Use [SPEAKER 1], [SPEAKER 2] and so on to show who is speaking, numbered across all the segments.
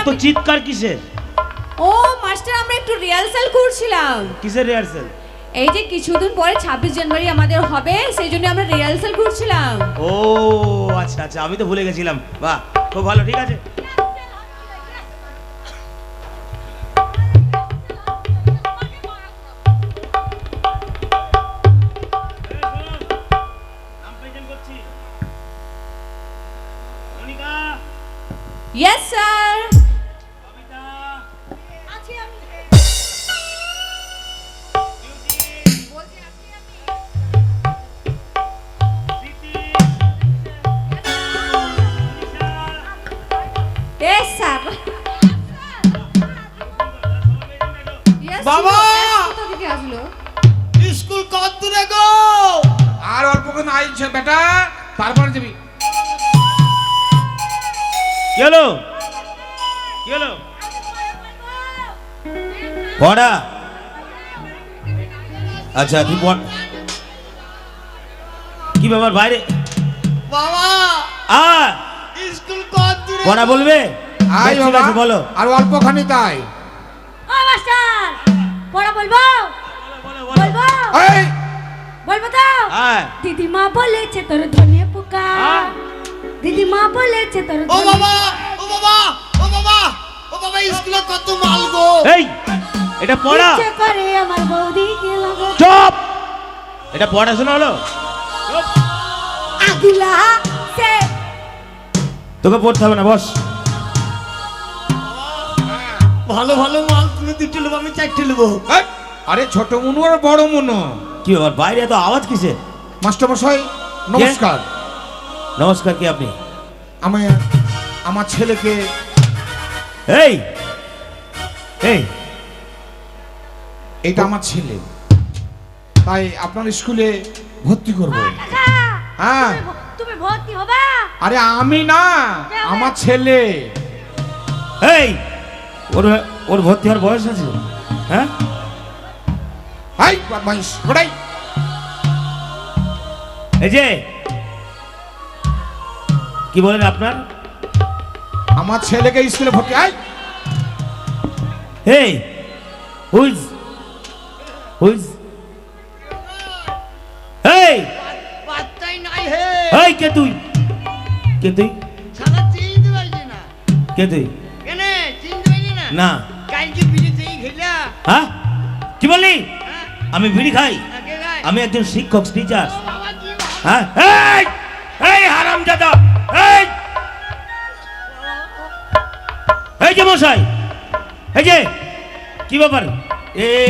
[SPEAKER 1] এত চিৎকার কিসের?
[SPEAKER 2] ও মাস্টার, আমরা একটু রিহার্সাল করছিলাম।
[SPEAKER 1] কিসের রিহার্সাল?
[SPEAKER 2] এই যে কিছুদিন পরে 26 জানুয়ারি আমাদের হবে, সেই জন্য আমরা রিহার্সাল করছিলাম।
[SPEAKER 1] ও আচ্ছা আচ্ছা, আমি তো ভুলে গেছিলাম। বাহ, খুব ভালো, ঠিক আছে।
[SPEAKER 2] Yes sir.
[SPEAKER 3] বাবা
[SPEAKER 2] থেকে আসলো।
[SPEAKER 3] স্কুল কত দূরে গো? আর অল্পক্ষণ আইছে বেটা, তারপরে যাবি।
[SPEAKER 1] কি হলো? কি হলো? পড়া? আচ্ছা, তুই পড়। কি ব্যাপার বাইরে?
[SPEAKER 3] বাবা স্কুল কত দূরে?
[SPEAKER 1] পড়া বলবে?
[SPEAKER 3] আই
[SPEAKER 1] ঠিক
[SPEAKER 3] বাবা,
[SPEAKER 1] আছে, বলো।
[SPEAKER 3] আর অল্পখানি তাই।
[SPEAKER 2] ও মাস্টার, পড়া বলবো? বলবো?
[SPEAKER 3] এই
[SPEAKER 2] বলবো তো?
[SPEAKER 1] হ্যাঁ।
[SPEAKER 2] দিদিমা বলেছে তোর ধনে পোকা, দিদিমা বলেছে তোর
[SPEAKER 3] ও বাবা, ও বাবা, ও বাবা, ও বাবা, স্কুলে কত মাল গো।
[SPEAKER 1] এই, এটা পড়া?
[SPEAKER 2] ইচ্ছে করে আমার বৌদি কে লাগো।
[SPEAKER 1] চুপ! এটা পড়াশোনা হলো? চুপ!
[SPEAKER 2] আগিলা সে
[SPEAKER 1] তোকে পড়তে হবে না, বস।
[SPEAKER 3] ভালো ভালো মাল তুমি দুটো নেবো, আমি চারটে নেবো। আরে ছোট মনু আর বড় মনু।
[SPEAKER 1] কি ব্যাপার বাইরে এত আওয়াজ কিসে?
[SPEAKER 3] মাস্টার মশাই নমস্কার।
[SPEAKER 1] নমস্কার। কি আপনি?
[SPEAKER 3] আমি আমার ছেলেকে।
[SPEAKER 1] এই এই,
[SPEAKER 3] এটা আমার ছেলে, তাই আপনার স্কুলে ভর্তি করবো। হ্যাঁ,
[SPEAKER 2] তুমি ভর্তি হবা?
[SPEAKER 3] আরে আমি না, আমার ছেলে।
[SPEAKER 1] এই, ওর ওর ভর্তি হওয়ার বয়স আছে? হ্যাঁ,
[SPEAKER 3] হাই বদমাইশ ওটাই।
[SPEAKER 1] এই যে কি বলেন আপনার?
[SPEAKER 3] আমার ছেলেকে স্কুলে ভর্তি। আই
[SPEAKER 1] এই, হুইজ হুইজ এই,
[SPEAKER 4] পাত্তাই নাই হে।
[SPEAKER 1] এই, কে তুই? কে তুই?
[SPEAKER 4] সারা চিনতে পারছি না।
[SPEAKER 1] কে তুই?
[SPEAKER 4] কেনে চিনতে পারছি না?
[SPEAKER 1] না।
[SPEAKER 4] কালকে বিড়িতেই খেলা।
[SPEAKER 1] হ্যাঁ, কি বললি?
[SPEAKER 4] হ্যাঁ,
[SPEAKER 1] আমি বিড়ি খাই?
[SPEAKER 4] আগে গায়।
[SPEAKER 1] আমি একজন শিক্ষক, টিচার।
[SPEAKER 4] ও বাবা কি বাবা।
[SPEAKER 1] হ্যাঁ, এই এই হারামজাদা, এই এই যে মশাই, এই যে কি ব্যাপার?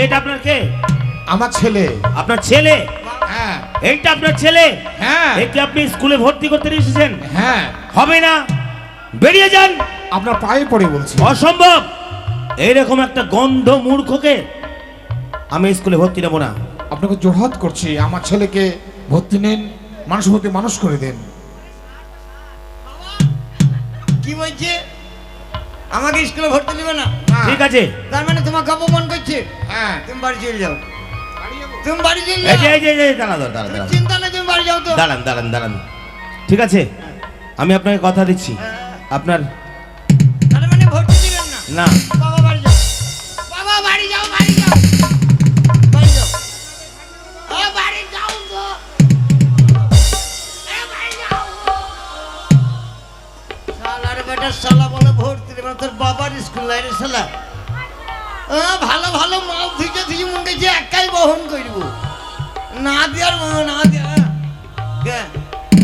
[SPEAKER 1] এটা আপনার কে?
[SPEAKER 3] আমার ছেলে।
[SPEAKER 1] আপনার ছেলে?
[SPEAKER 3] হ্যাঁ
[SPEAKER 1] এইটা আপনার ছেলে?
[SPEAKER 3] হ্যাঁ
[SPEAKER 1] একে আপনি স্কুলে ভর্তি করতে এসেছেন?
[SPEAKER 3] হ্যাঁ,
[SPEAKER 1] হবে না, বেরিয়ে যান।
[SPEAKER 3] আপনার পায়ে পড়ে বলছি।
[SPEAKER 1] অসম্ভব! এইরকম একটা গন্ধ মূর্খকে আমি স্কুলে ভর্তি নেবো না।
[SPEAKER 3] আপনাকে জোরহাত করছি, আমার ছেলেকে ভর্তি নেন, মানুষ হতে মানুষ করে দেন।
[SPEAKER 4] কি বলছে? আমাকে স্কুলে ভর্তি নেবে না?
[SPEAKER 1] ঠিক আছে।
[SPEAKER 4] তার মানে তোমাকে অপমান করছে?
[SPEAKER 3] হ্যাঁ,
[SPEAKER 4] তুমি বাড়ি চলে যাও। তুমি বাড়ি চলে
[SPEAKER 1] এই যে
[SPEAKER 4] যাও।
[SPEAKER 1] এই যে এই যে, দাঁড়ান দাঁড়ান
[SPEAKER 4] তুমি
[SPEAKER 1] দাঁড়ান
[SPEAKER 4] চিন্তা নেই, তুমি বাড়ি যাও তো।
[SPEAKER 1] দাঁড়ান দাঁড়ান দাঁড়ান, ঠিক আছে, আমি আপনাকে কথা দিচ্ছি, আপনার
[SPEAKER 4] তার মানে ভর্তি দিবেন না?
[SPEAKER 1] না।
[SPEAKER 4] বাবা বাড়ি যাও, বাবা বাড়ি যাও, বাড়ি যাও, বাড়ি যাও। ও বাড়ি যাও তো, এ বাড়ি যাও গো। শালার বেটা শালা বলে ভর্তি দেবে না, তোর বাবার স্কুল লাইনে শালা। ভালো ভালো মাল থেকে থেকে মন গেছে একাই বহন করবো, না দেওয়ার না দেওয়া।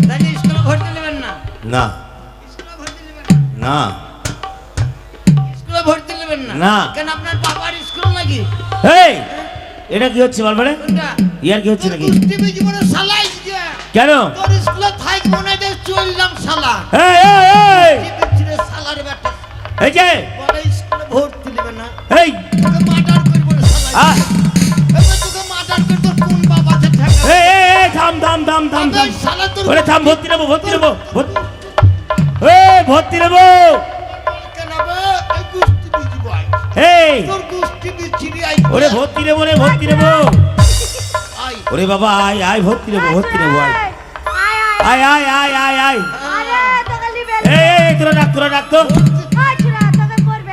[SPEAKER 4] তাহলে স্কুলে ভর্তি নেবেন না?
[SPEAKER 1] না
[SPEAKER 4] স্কুলে ভর্তি নেবেন না?
[SPEAKER 1] না
[SPEAKER 4] স্কুলে ভর্তি নেবেন না?
[SPEAKER 1] না।
[SPEAKER 4] কেন আপনার বাবার স্কুল নাকি?
[SPEAKER 1] এই, এটা কি হচ্ছে বারবারে?
[SPEAKER 4] কোনটা?
[SPEAKER 1] ইয়ার কি হচ্ছে নাকি?
[SPEAKER 4] টিভি জীবনে শালাই দিয়ে
[SPEAKER 1] কেন?
[SPEAKER 4] তোর স্কুলে থাক মনে দেখ চললাম শালা।
[SPEAKER 1] এই এই এই,
[SPEAKER 4] টিভি ছিঁড়ে শালার বেটা
[SPEAKER 1] এই যে
[SPEAKER 4] বলে স্কুলে ভর্তি নেবেন না?
[SPEAKER 1] এই,
[SPEAKER 4] তোকে মার্ডার করব রে শালা।
[SPEAKER 1] আহ,
[SPEAKER 4] এবার তোকে মার্ডার করে তোর কোন বাবাতে ঠেকা?
[SPEAKER 1] এই এই এই, থাম থাম থাম থাম থাম,
[SPEAKER 4] শালা তোর
[SPEAKER 1] ওরে থাম, ভর্তি নেবো ভর্তি নেবো, এই ভর্তি নেবো।
[SPEAKER 4] কেন বে? এই গুষ্টি বিজি ভাই,
[SPEAKER 1] এই,
[SPEAKER 4] তোর গুষ্টি বিচ্ছিরি আই।
[SPEAKER 1] ওরে ভর্তি নেবো রে, ভর্তি নেবো।
[SPEAKER 4] আই
[SPEAKER 1] ওরে বাবা, আয় আয়, ভর্তি নেবো, ভর্তি নেবো, আয় আয় আয় আয় আয় আয়।
[SPEAKER 2] আরে তোকে লিবে
[SPEAKER 1] এই তোরা ডাক, তোরা ডাক তো।
[SPEAKER 2] আয় ছোড়া, তোকে করবে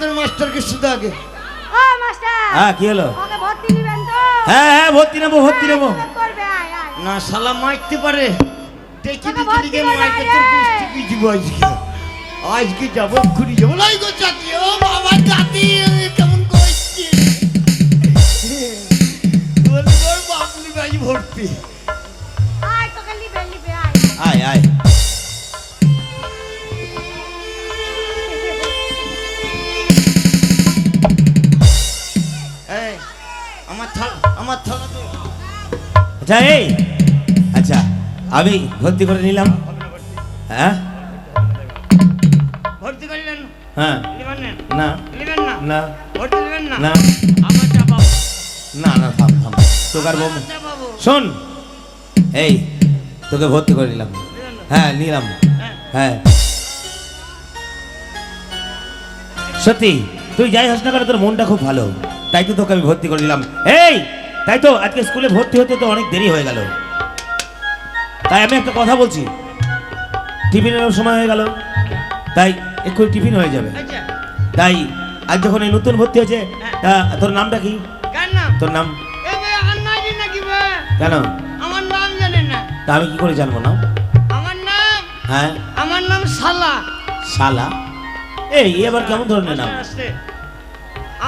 [SPEAKER 4] আমাদের মাস্টারকে শুধু আগে
[SPEAKER 5] ও মাস্টার
[SPEAKER 1] হ্যাঁ কি হলো?
[SPEAKER 5] ওকে ভর্তি নিবেন তো?
[SPEAKER 1] হ্যাঁ হ্যাঁ ভর্তি নেবো ভর্তি নেবো।
[SPEAKER 5] হ্যাঁ, করবে আয় আয়
[SPEAKER 4] না শালা মারতে পারে দেখি
[SPEAKER 5] তোকে
[SPEAKER 4] দিদি
[SPEAKER 5] ভর্তি
[SPEAKER 4] দিকে
[SPEAKER 5] করে
[SPEAKER 4] মাইকে
[SPEAKER 5] নাই
[SPEAKER 4] তোর
[SPEAKER 5] রে।
[SPEAKER 4] কুস্তি দিব আজকে আজকে যাবো ঘুরি যাবো লাই গো জাতি ও বাবা জাতি কেমন করছি বলবো বাপলি ভাই ভর্তি
[SPEAKER 5] আয় তোকে নিবে নিবে আয়
[SPEAKER 1] আয় আয়।
[SPEAKER 4] এই আমার থালা তো
[SPEAKER 1] আচ্ছা এই আচ্ছা আমি ভর্তি করে নিলাম। হ্যাঁ
[SPEAKER 4] ভর্তি করলেন
[SPEAKER 1] হ্যাঁ
[SPEAKER 4] নেবেন
[SPEAKER 1] না
[SPEAKER 4] নেবেন না
[SPEAKER 1] না
[SPEAKER 4] ভর্তি নেবেন না
[SPEAKER 1] না
[SPEAKER 4] আমার চাপাবো
[SPEAKER 1] না না থাম থাম তোকার বউ
[SPEAKER 4] চাপাবো
[SPEAKER 1] শোন এই তোকে ভর্তি করে নিলাম। হ্যাঁ নিলাম হ্যাঁ সত্যি তুই যাই হোস না কেন তোর মনটা খুব ভালো তাই তো তোকে আমি ভর্তি করে দিলাম। এই তাই তো আজকে স্কুলে ভর্তি হতে তো অনেক দেরি হয়ে গেল তাই আমি একটা কথা বলছি টিফিনের সময় হয়ে গেল তাই একটু টিফিন হয়ে যাবে
[SPEAKER 4] আচ্ছা
[SPEAKER 1] তাই আজ যখন এই নতুন ভর্তি হয়েছে তা তোর নামটা কি?
[SPEAKER 4] কার নাম
[SPEAKER 1] তোর নাম
[SPEAKER 4] এ ভাই আন্নাজি নাকি বে
[SPEAKER 1] কেন?
[SPEAKER 4] আমার নাম জানেন না
[SPEAKER 1] তা আমি কি করে জানবো না?
[SPEAKER 4] আমার
[SPEAKER 1] হ্যাঁ
[SPEAKER 4] নাম শালা
[SPEAKER 1] শালা এই এবার কেমন ধরনের নাম?
[SPEAKER 4] আস্তে।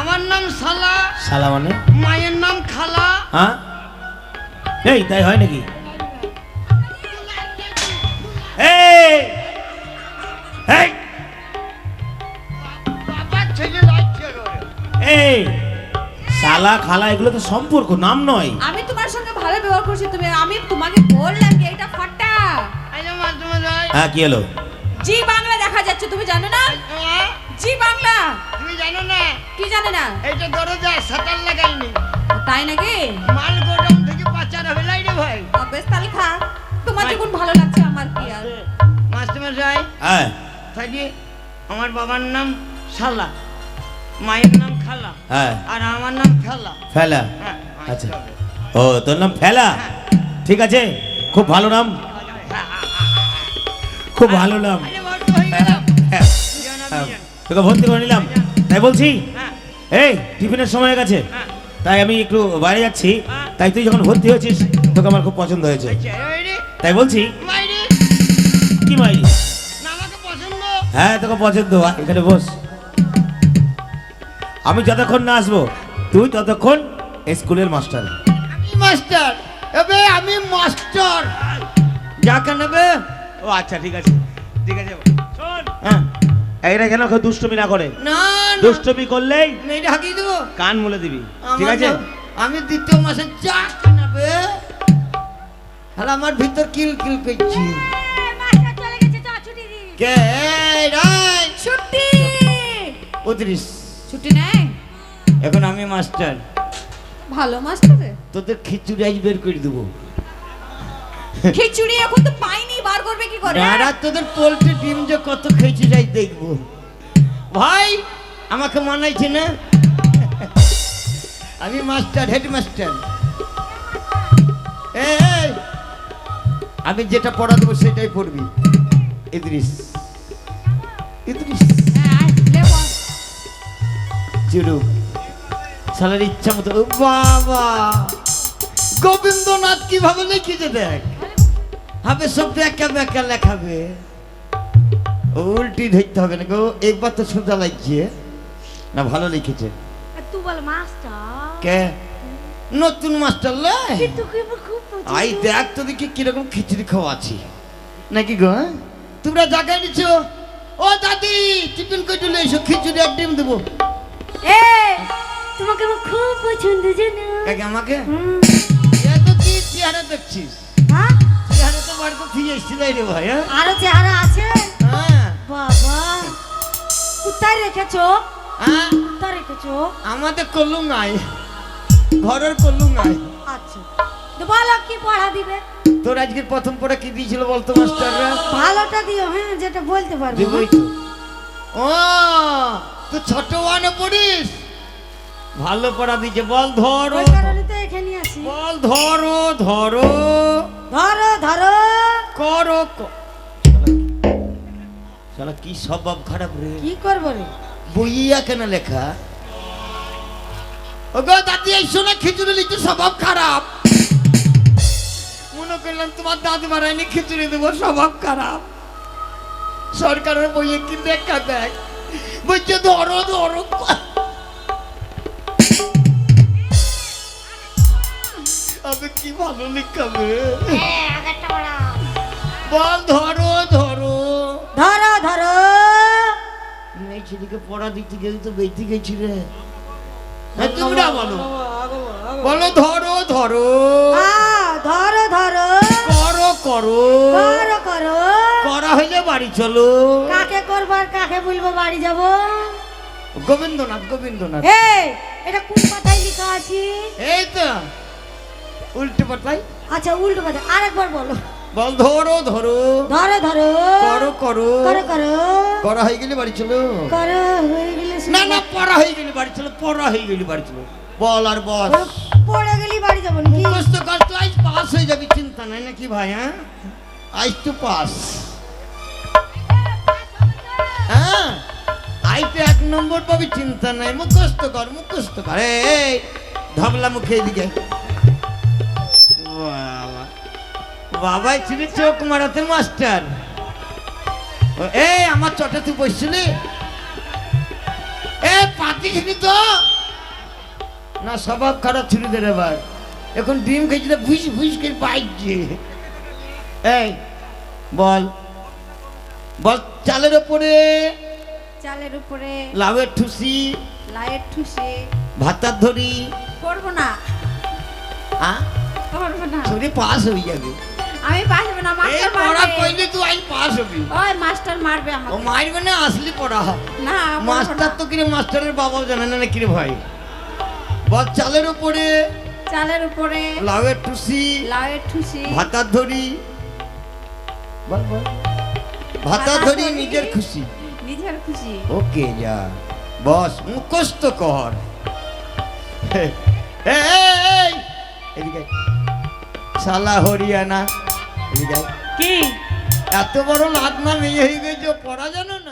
[SPEAKER 4] আমার নাম শালা
[SPEAKER 1] শালা মানে?
[SPEAKER 4] মায়ের নাম খালা
[SPEAKER 1] হ্যাঁ এই তাই হয় নাকি? এই এই
[SPEAKER 4] বাবার ছেলে লাগছে করে
[SPEAKER 1] এই শালা খালা এগুলো তো সম্পর্ক নাম নয়।
[SPEAKER 2] আমি তোমার সঙ্গে ভালো ব্যবহার করছি তুমি আমি তোমাকে বললাম যে এটা ফাটা
[SPEAKER 4] আইলো মাধ্যমে যাই
[SPEAKER 1] হ্যাঁ কি হলো?
[SPEAKER 2] জি বাংলা দেখা যাচ্ছে তুমি জানো না? জি বাংলা
[SPEAKER 4] তুমি জানো না
[SPEAKER 2] কি জানে না?
[SPEAKER 4] এইটা দরজা শাটার লাগাইনি
[SPEAKER 2] তাই নাকি?
[SPEAKER 4] মাল গোডাউন থেকে পাচার হবে লাই রে ভাই
[SPEAKER 2] বেশ তাহলে খা তোমার যখন ভালো লাগছে আমার কি আর
[SPEAKER 4] মাস্টার যাই
[SPEAKER 1] হ্যাঁ
[SPEAKER 4] থাকি আমার বাবার নাম শালা মায়ের নাম খালা
[SPEAKER 1] হ্যাঁ
[SPEAKER 4] আর আমার নাম ফেলা
[SPEAKER 1] ফেলা
[SPEAKER 4] হ্যাঁ
[SPEAKER 1] আচ্ছা ও তোর নাম ফেলা ঠিক আছে খুব ভালো নাম খুব ভালো নাম
[SPEAKER 4] আরে ভর্তি হয়ে গেলাম
[SPEAKER 1] হ্যাঁ,
[SPEAKER 4] বিয়ান,
[SPEAKER 1] হ্যাঁ,
[SPEAKER 4] বিয়ান।
[SPEAKER 1] তোকে ভর্তি করে নিলাম তাই বলছি
[SPEAKER 4] হ্যাঁ
[SPEAKER 1] এই টিফিনের সময় হয়ে গেছে
[SPEAKER 4] হ্যাঁ
[SPEAKER 1] তাই আমি একটু বাইরে যাচ্ছি তাই তুই যখন ভর্তি হয়েছিস তোকে আমার খুব পছন্দ হয়েছে
[SPEAKER 4] আচ্ছা ওই রে
[SPEAKER 1] তাই বলছি
[SPEAKER 4] মাইরে
[SPEAKER 1] কি মাইরি
[SPEAKER 4] না আমাকে পছন্দ
[SPEAKER 1] হ্যাঁ তোকে পছন্দ আয়, এখানে বস আমি যতক্ষণ না আসবো তুই ততক্ষণ স্কুলের মাস্টার।
[SPEAKER 4] আমি মাস্টার এবে আমি মাস্টার যাকে নেবে
[SPEAKER 1] ও আচ্ছা ঠিক আছে ঠিক আছে শোন
[SPEAKER 4] হ্যাঁ
[SPEAKER 1] এইটা কেন কেউ দুষ্টমি না করে
[SPEAKER 4] না না
[SPEAKER 1] দুষ্টমি করলেই
[SPEAKER 4] মেয়েটা হাঁকিয়ে দেবো
[SPEAKER 1] কান মুলে দিবি ঠিক
[SPEAKER 4] আমার
[SPEAKER 1] আছে
[SPEAKER 4] নাম- আমি দ্বিতীয় মাসে যাকে নেবে হ্যালো আমার ভিতর কিল কিল করছি
[SPEAKER 5] মাস্টার চলে গেছে চ ছুটি দি
[SPEAKER 4] কে এই রাই
[SPEAKER 2] ছুটি
[SPEAKER 4] 35
[SPEAKER 2] ছুটি নেই
[SPEAKER 4] এখন আমি মাস্টার
[SPEAKER 2] ভালো মাস্টার রে।
[SPEAKER 4] তোদের খিচুড়ি আজ বের করে দেবো
[SPEAKER 2] খিচুড়ি এখন তো পাইনি বার করবে কি করে?
[SPEAKER 4] দাঁড়া তোদের পোল্ট্রি ডিম যে কত খেয়েছি যাই দেখবো ভাই আমাকে মানাইছে না আমি মাস্টার হেডমাস্টার এই আমি যেটা পড়া দেবো সেটাই পড়বি ইদ্রিস ইদ্রিস
[SPEAKER 2] হ্যাঁ লে বল।
[SPEAKER 4] চুরু সালার ইচ্ছা মতো ও বাবা গোবিন্দনাথ কিভাবে লিখেছে দেখ হবে সব ব্যাখ্যা ব্যাখ্যা লেখাবে উল্টি ধরতে হবে না গো একবার তো সোজা লাগছে না ভালো লিখেছে
[SPEAKER 5] তুই বল মাস্টার
[SPEAKER 4] কে নতুন মাস্টার লে
[SPEAKER 5] কিন্তু কি খুব পছন্দ।
[SPEAKER 4] আই দেখ তো দেখি কিরকম খিচুড়ি খাওয়াছি নাকি গো হ্যাঁ? তোমরা জায়গায় নিচ্ছ ও দাদি টিফিন করে চলে এসো খিচুড়ি আর ডিম দেবো
[SPEAKER 5] এ তোমাকে আমার খুব পছন্দ জানো
[SPEAKER 4] কাকে আমাকে
[SPEAKER 5] হুম।
[SPEAKER 4] এ তো কি চেহারা দেখছিস
[SPEAKER 5] হ্যাঁ
[SPEAKER 4] চেহারা তো বাড়িতে ফিরে এসেছিলাই রে ভাই হ্যাঁ
[SPEAKER 5] আরো চেহারা আছে
[SPEAKER 4] হ্যাঁ
[SPEAKER 5] বাবা কোথায় রেখেছো
[SPEAKER 4] হ্যাঁ
[SPEAKER 5] কোথায় রেখেছো
[SPEAKER 4] আমাদের কলুঙ্গাই ঘরের কলুঙ্গাই
[SPEAKER 5] আচ্ছা তো বলো কি পড়া দিবে
[SPEAKER 4] তোর আজকের প্রথম পড়া কি দিয়েছিল বলতো মাস্টাররা
[SPEAKER 5] ভালোটা দিও হ্যাঁ যেটা বলতে পারবো
[SPEAKER 4] দেবই তো ও তুই ছোট ওয়ানে পড়িস ভালো পড়া দিয়েছে বল ধরো
[SPEAKER 5] ওই কারণে তো এখানে আছি
[SPEAKER 4] বল ধরো ধরো
[SPEAKER 5] ধরো ধরো
[SPEAKER 4] করো শালা কি স্বভাব খারাপ রে
[SPEAKER 5] কি করবো রে
[SPEAKER 4] বইয়া কেন লেখা? ওগো দাদি এই শোনা খিচুড়ি লিখতে স্বভাব খারাপ। মনে করলাম তোমার দাদি মারাইনি খিচুড়ি দেবো, স্বভাব খারাপ। সরকারের বইয়ে কি লেখা দেখ বলছে ধরো ধরো। আমি কি ভালো লিখাবে বল, ধরো ধরো
[SPEAKER 5] ধরো ধরো
[SPEAKER 4] এই ছেলেকে পড়া দিতে গেলে তো বেঁচে গেছি রে। তোমরা বলো বলো ধরো ধরো
[SPEAKER 5] ধরো ধরো
[SPEAKER 4] করো করো
[SPEAKER 5] করো করো।
[SPEAKER 4] করা হইলে বাড়ি চলো।
[SPEAKER 5] কাকে করবার কাকে বলবো বাড়ি যাব?
[SPEAKER 4] গোবিন্দনাথ গোবিন্দনাথ।
[SPEAKER 5] এই এটা কোন পাতায় লেখা আছে?
[SPEAKER 4] এই তো উল্টে পাতাই।
[SPEAKER 5] আচ্ছা উল্টো পাতায়, আরেকবার বলো।
[SPEAKER 4] বল ধরো ধরো
[SPEAKER 5] ধরো ধরো
[SPEAKER 4] করো করো
[SPEAKER 5] করো করো
[SPEAKER 4] করা হয়ে গেলে বাড়ি চলো।
[SPEAKER 5] করো হয়ে গেলে
[SPEAKER 4] না না পড়া হয়ে গেলে বাড়ি চলো, পড়া হয়ে গেলে বাড়ি চলো। বল আর বল।
[SPEAKER 5] পড়ে গেলি বাড়ি যাবো নাকি?
[SPEAKER 4] কষ্ট কষ্ট আজ পাস হয়ে যাবি, চিন্তা নাই নাকি ভাই? হ্যাঁ আজ তো পাস। হ্যাঁ আজ তো 1 নম্বর পাবি, চিন্তা নাই। মুখস্থ কর মুখস্থ কর। এই ধবলা মুখে এদিকে। বাবা বাবাই ছিল চোখ মারাতে মাস্টার। এই আমার চটে তুই বসছিলি? এ পাতিসনি তো না, স্বভাব খারাপ ছিল রে এবার। এখন ডিম খেয়েছিল ভুস ভুস করে বাইছে। এই বল বল চালের ওপরে
[SPEAKER 2] চালের উপরে
[SPEAKER 4] লাউয়ের ঠুসি
[SPEAKER 2] লাইট ঠুসে
[SPEAKER 4] ভাতার ধরি।
[SPEAKER 2] করবো না,
[SPEAKER 4] হ্যাঁ
[SPEAKER 2] করবো না।
[SPEAKER 4] সরি পাস হয়ে যাবে।
[SPEAKER 2] আমি পাস হবে না,
[SPEAKER 4] এই
[SPEAKER 2] মাস্টার
[SPEAKER 4] পড়া
[SPEAKER 2] মারবে।
[SPEAKER 4] কইলে তুই আজ পাস হবি।
[SPEAKER 2] ওই মাস্টার মারবে
[SPEAKER 4] ও
[SPEAKER 2] আমাকে।
[SPEAKER 4] মারবে না, আসলি পড়া হবে।
[SPEAKER 2] না করবো
[SPEAKER 4] মাস্টার
[SPEAKER 2] না।
[SPEAKER 4] তো কিরে মাস্টারের বাবাও জানে না কিরে ভাই। বল চালের উপরে
[SPEAKER 2] চালের উপরে
[SPEAKER 4] লাউয়ের ঠুসি
[SPEAKER 2] লাইট ঠুসে
[SPEAKER 4] ভাতার ধরি। বল বল ভাতার ধরি নিজের খুশি।
[SPEAKER 2] নিজের খুশি।
[SPEAKER 4] ওকে যা বস মুখস্থ কর। এই, এই, এদিকে শালা হরিয়ানা এদিকে।
[SPEAKER 2] কি
[SPEAKER 4] এত বড় লাদনা মেয়ে হয়ে গেছে, পড়া জানো না?